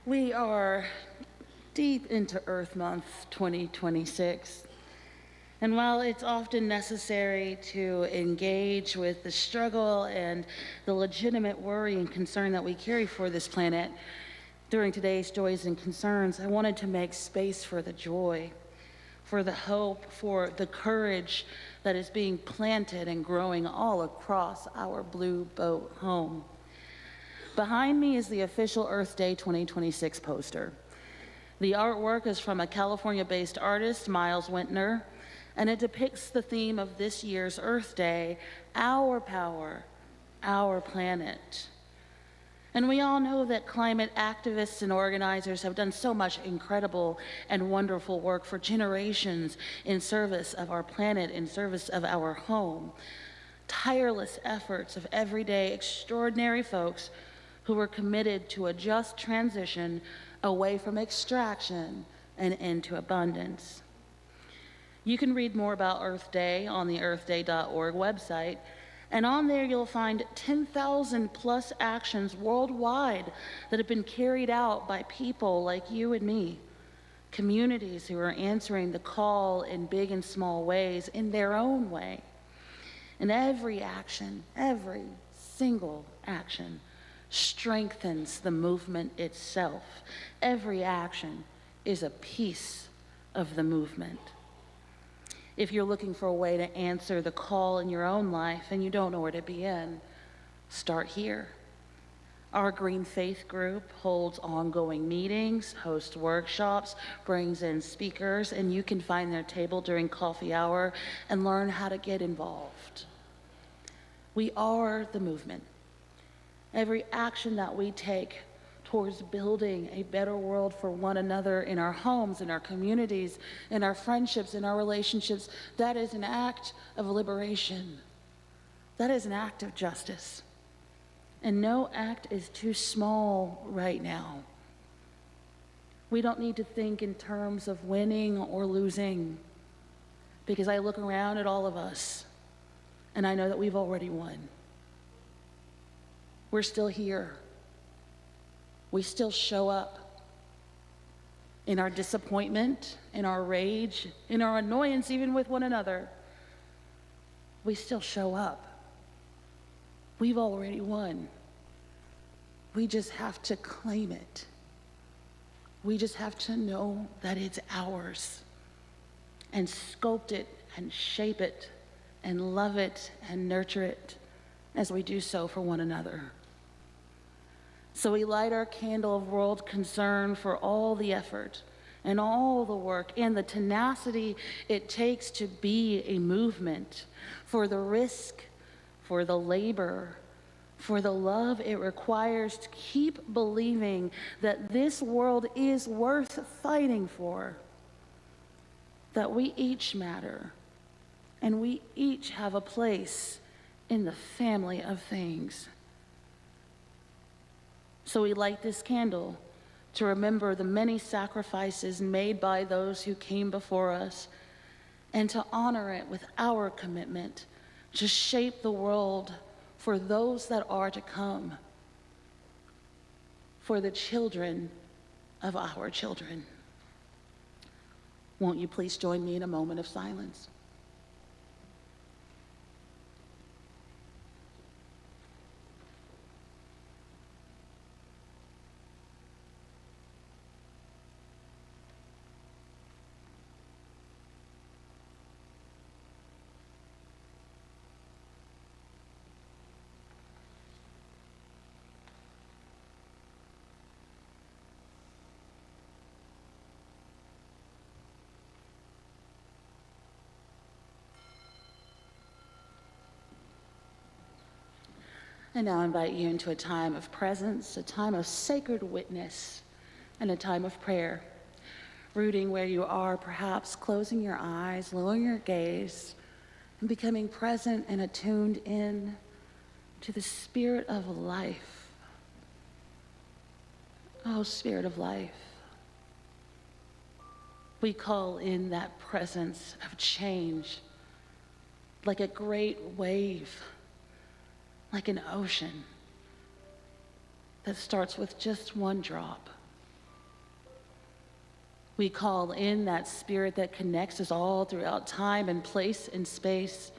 We are deep into Earth Month 2026. And while it's often necessary to engage with the struggle and the legitimate worry and concern that we carry for this planet during today's joys and concerns, I wanted to make space for the joy, for the hope, for the courage that is being planted and growing all across our Blue Boat home. Behind me is the official Earth Day 2026 poster. The artwork is from a California-based artist, Miles Wintner, and it depicts the theme of this year's Earth Day, our power, our planet. And we all know that climate activists and organizers have done so much incredible and wonderful work for generations in service of our planet, in service of our home. Tireless efforts of everyday, extraordinary folks who were committed to a just transition away from extraction and into abundance. You can read more about Earth Day on the earthday.org website, and on there you'll find 10,000 plus actions worldwide that have been carried out by people like you and me, communities who are answering the call in big and small ways in their own way. And every action, every single action, strengthens the movement itself. Every action is a piece of the movement. If you're looking for a way to answer the call in your own life and you don't know where to begin, start here. Our Green Faith group holds ongoing meetings, hosts workshops, brings in speakers, and you can find their table during coffee hour and learn how to get involved. We are the movement. Every action that we take towards building a better world for one another in our homes, in our communities, in our friendships, in our relationships, that is an act of liberation. That is an act of justice. And no act is too small right now. We don't need to think in terms of winning or losing, because I look around at all of us and I know that we've already won. We're still here. We still show up in our disappointment, in our rage, in our annoyance, even with one another. We still show up. We've already won. We just have to claim it. We just have to know that it's ours and sculpt it and shape it and love it and nurture it as we do so for one another. So we light our candle of world concern for all the effort and all the work and the tenacity it takes to be a movement, for the risk, for the labor, for the love it requires to keep believing that this world is worth fighting for, that we each matter, and we each have a place in the family of things. So we light this candle to remember the many sacrifices made by those who came before us, and to honor it with our commitment to shape the world for those that are to come, for the children of our children. Won't you please join me in a moment of silence? I now invite you into a time of presence, a time of sacred witness, and a time of prayer. Rooting where you are, perhaps closing your eyes, lowering your gaze, and becoming present and attuned in to the Spirit of life. Oh, Spirit of life. We call in that presence of change like a great wave, like an ocean that starts with just one drop We call in that spirit that connects us all throughout time and place and space,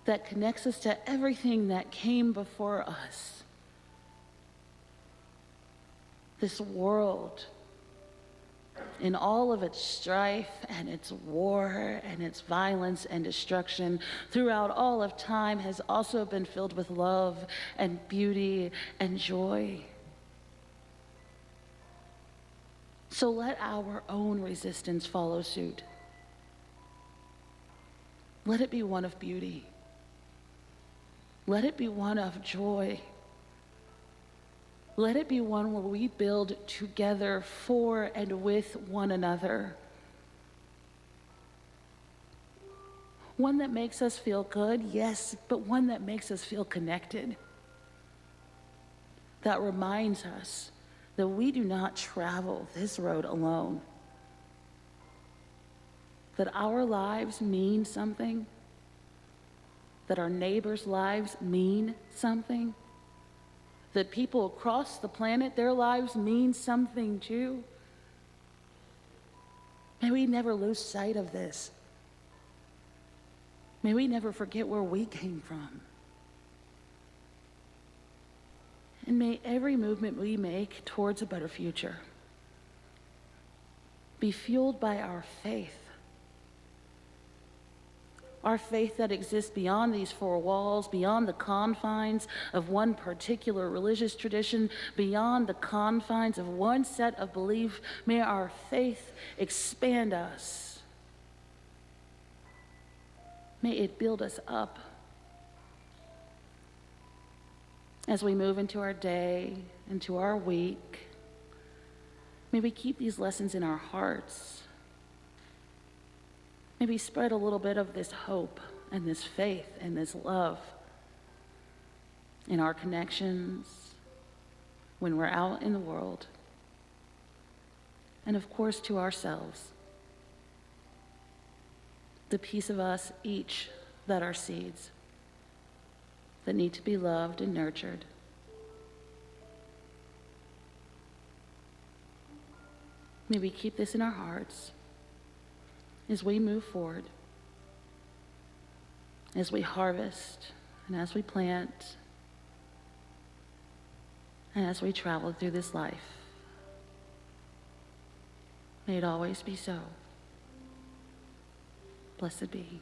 that connects us to everything that came before us. This world, in all of its strife and its war and its violence and destruction throughout all of time, has also been filled with love and beauty and joy. So let our own resistance follow suit. Let it be one of beauty. Let it be one of joy. Let it be one where we build together for and with one another. One that makes us feel good, yes, but one that makes us feel connected. That reminds us that we do not travel this road alone. That our lives mean something. That our neighbors' lives mean something. That people across the planet, their lives mean something too. May we never lose sight of this. May we never forget where we came from. And may every movement we make towards a better future be fueled by our faith. Our faith that exists beyond these four walls, beyond the confines of one particular religious tradition, beyond the confines of one set of belief. May our faith expand us. May it build us up as we move into our day, into our week. May we keep these lessons in our hearts. May we spread a little bit of this hope and this faith and this love in our connections, when we're out in the world, and of course to ourselves. The piece of us each that are seeds that need to be loved and nurtured. May we keep this in our hearts as we move forward, as we harvest, and as we plant, and as we travel through this life. May it always be so. Blessed be.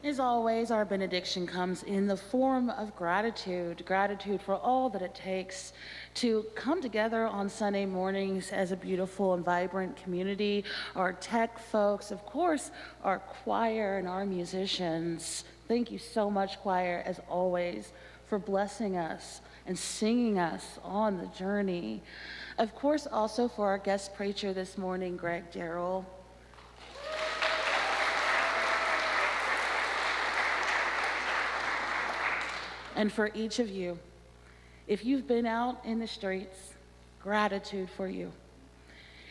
As always, our benediction comes in the form of gratitude for all that it takes to come together on Sunday mornings as a beautiful and vibrant community. Our tech folks, of course, our choir and our musicians. Thank you so much, choir, as always, for blessing us and singing us on the journey. Of course, also for our guest preacher this morning, Greg Jarrell. And for each of you If you've been out in the streets, gratitude for you.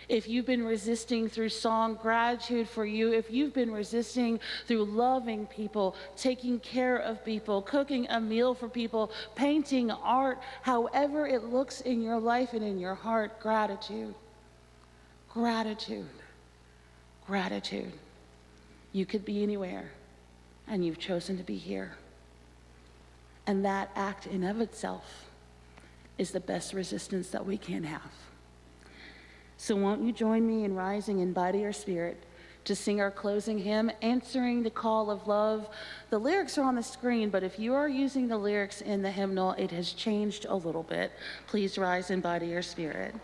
If you've been resisting through song, gratitude for you. If you've been resisting through loving people, taking care of people, cooking a meal for people, painting art, however it looks in your life and in your heart, gratitude. Gratitude. Gratitude. You could be anywhere, and you've chosen to be here. And that act in of itself is the best resistance that we can have. So won't you join me in rising in body or spirit to sing our closing hymn, Answering the Call of Love. The lyrics are on the screen, but if you are using the lyrics in the hymnal, it has changed a little bit. Please rise in body or spirit.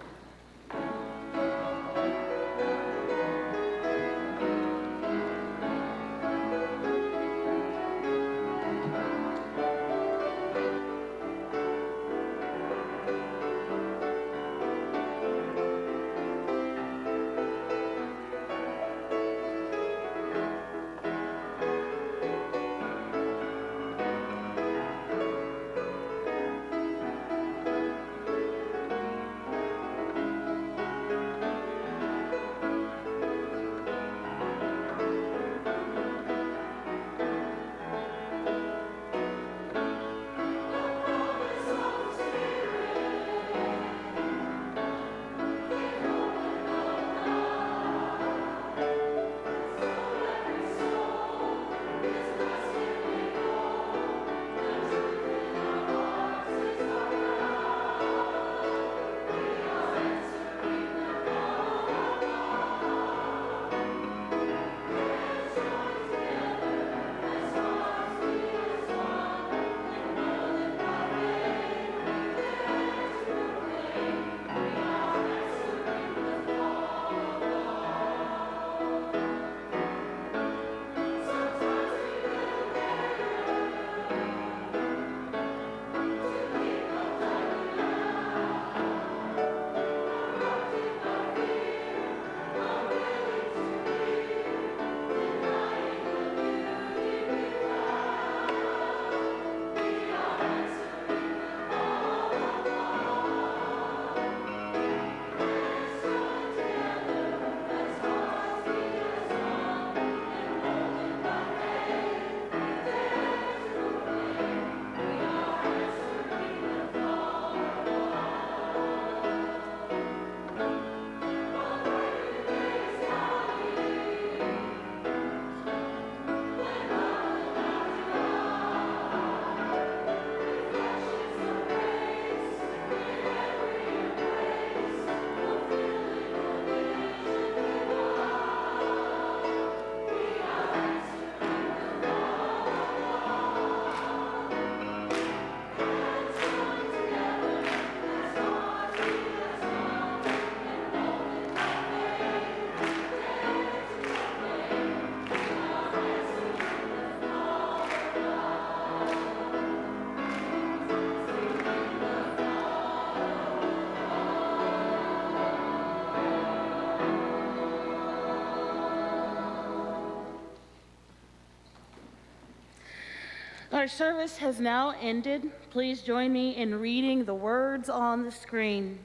Our service has now ended. Please join me in reading the words on the screen.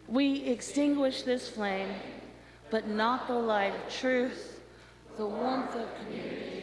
We extinguish this flame, but not the light of truth, the warmth of community.